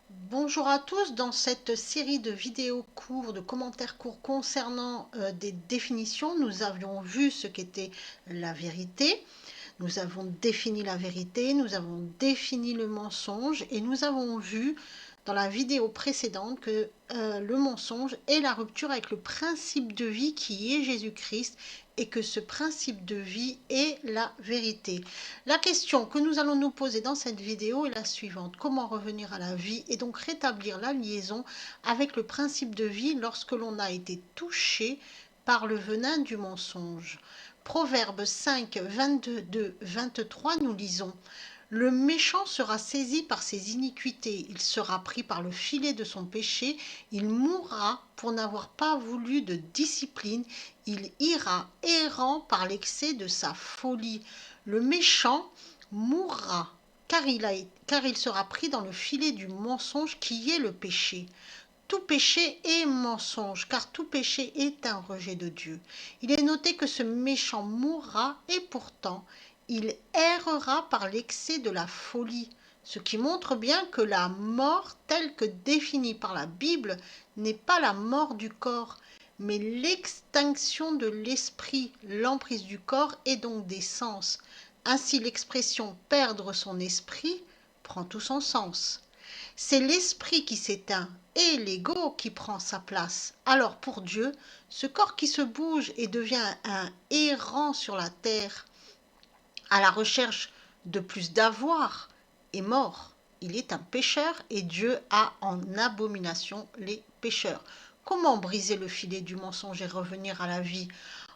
Bonjour à tous, dans cette série de vidéos courts, de commentaires courts concernant des définitions, nous avions vu ce qu'était la vérité, nous avons défini la vérité, nous avons défini le mensonge et nous avons vu dans la vidéo précédente que le mensonge est la rupture avec le principe de vie qui est Jésus-Christ et que ce principe de vie est la vérité. La question que nous allons nous poser dans cette vidéo est la suivante. Comment revenir à la vie et donc rétablir la liaison avec le principe de vie lorsque l'on a été touché par le venin du mensonge? Proverbe 5, 22, 23, nous lisons: le méchant sera saisi par ses iniquités, il sera pris par le filet de son péché, il mourra pour n'avoir pas voulu de discipline, il ira errant par l'excès de sa folie. Le méchant mourra car il sera pris dans le filet du mensonge qui est le péché. Tout péché est mensonge, car tout péché est un rejet de Dieu. Il est noté que ce méchant mourra et pourtant il errera par l'excès de la folie, ce qui montre bien que la mort telle que définie par la Bible n'est pas la mort du corps, mais l'extinction de l'esprit, l'emprise du corps et donc des sens. Ainsi l'expression perdre son esprit prend tout son sens. C'est l'esprit qui s'éteint et l'ego qui prend sa place. Alors pour Dieu, ce corps qui se bouge et devient un errant sur la terre à la recherche de plus d'avoir est mort. Il est un pécheur et Dieu a en abomination les pécheurs. Comment briser le filet du mensonge et revenir à la vie?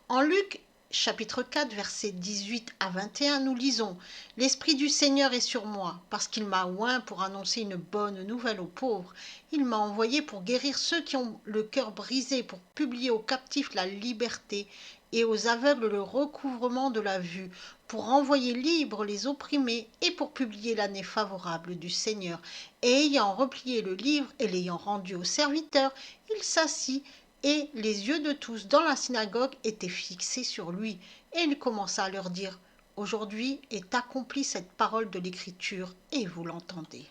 En Luc chapitre 4, versets 18 à 21, nous lisons: l'Esprit du Seigneur est sur moi, parce qu'il m'a oint pour annoncer une bonne nouvelle aux pauvres. Il m'a envoyé pour guérir ceux qui ont le cœur brisé, pour publier aux captifs la liberté et aux aveugles le recouvrement de la vue, pour renvoyer libres les opprimés et pour publier l'année favorable du Seigneur. Et ayant replié le livre et l'ayant rendu au serviteur, il s'assit et les yeux de tous dans la synagogue étaient fixés sur lui. Et il commença à leur dire: aujourd'hui est accomplie cette parole de l'Écriture, et vous l'entendez.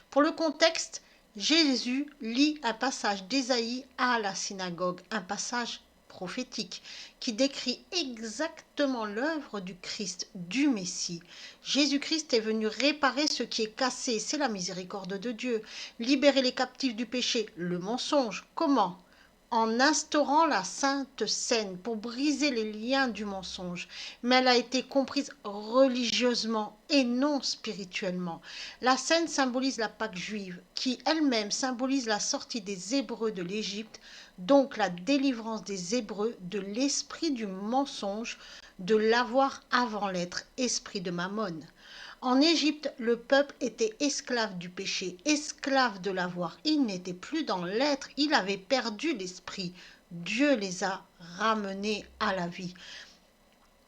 Pour le contexte, Jésus lit un passage d'Ésaïe à la synagogue, un passage prophétique qui décrit exactement l'œuvre du Christ, du Messie. Jésus-Christ est venu réparer ce qui est cassé, c'est la miséricorde de Dieu, libérer les captifs du péché, le mensonge. Comment? En instaurant la Sainte Seine pour briser les liens du mensonge, mais elle a été comprise religieusement et non spirituellement. La Seine symbolise la Pâque juive, qui elle-même symbolise la sortie des Hébreux de l'Égypte, donc la délivrance des Hébreux de l'esprit du mensonge, de l'avoir avant l'être, esprit de Mammon. En Égypte, le peuple était esclave du péché, esclave de l'avoir. Il n'était plus dans l'être, il avait perdu l'esprit. Dieu les a ramenés à la vie.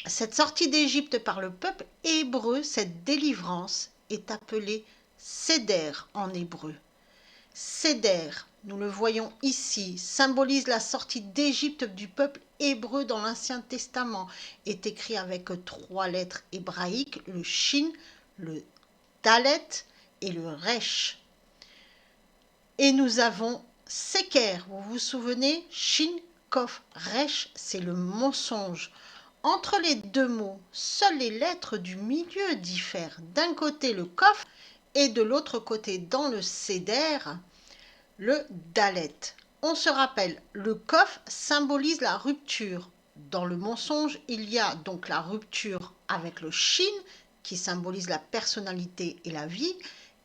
Cette sortie d'Égypte par le peuple hébreu, cette délivrance, est appelée Seder en hébreu. Seder, nous le voyons ici, symbolise la sortie d'Égypte du peuple hébreu dans l'Ancien Testament. Est écrit avec 3 lettres hébraïques, le Shin, le Dalet et le Resh. Et nous avons Seker, vous vous souvenez, Shin, Kof, Resh, c'est le mensonge. Entre les deux mots, seules les lettres du milieu diffèrent. D'un côté le Kof et de l'autre côté dans le Seder, le Dalet. On se rappelle, le Kof symbolise la rupture. Dans le mensonge, il y a donc la rupture avec le Shin, qui symbolise la personnalité et la vie,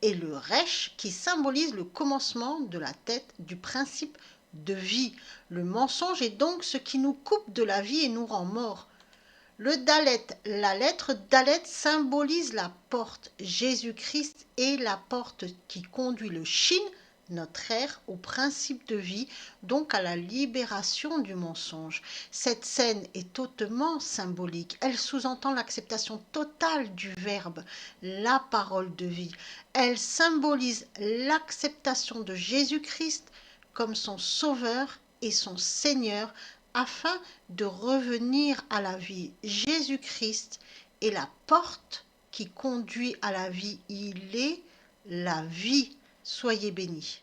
et le Resh, qui symbolise le commencement de la tête du principe de vie. Le mensonge est donc ce qui nous coupe de la vie et nous rend morts. Le Dalet, la lettre Dalet symbolise la porte. Jésus-Christ est la porte qui conduit le Shin, notre ère, au principe de vie, donc à la libération du mensonge. Cette scène est hautement symbolique. Elle sous-entend l'acceptation totale du Verbe, la parole de vie. Elle symbolise l'acceptation de Jésus-Christ comme son Sauveur et son Seigneur afin de revenir à la vie. Jésus-Christ est la porte qui conduit à la vie. Il est la vie. Soyez bénis.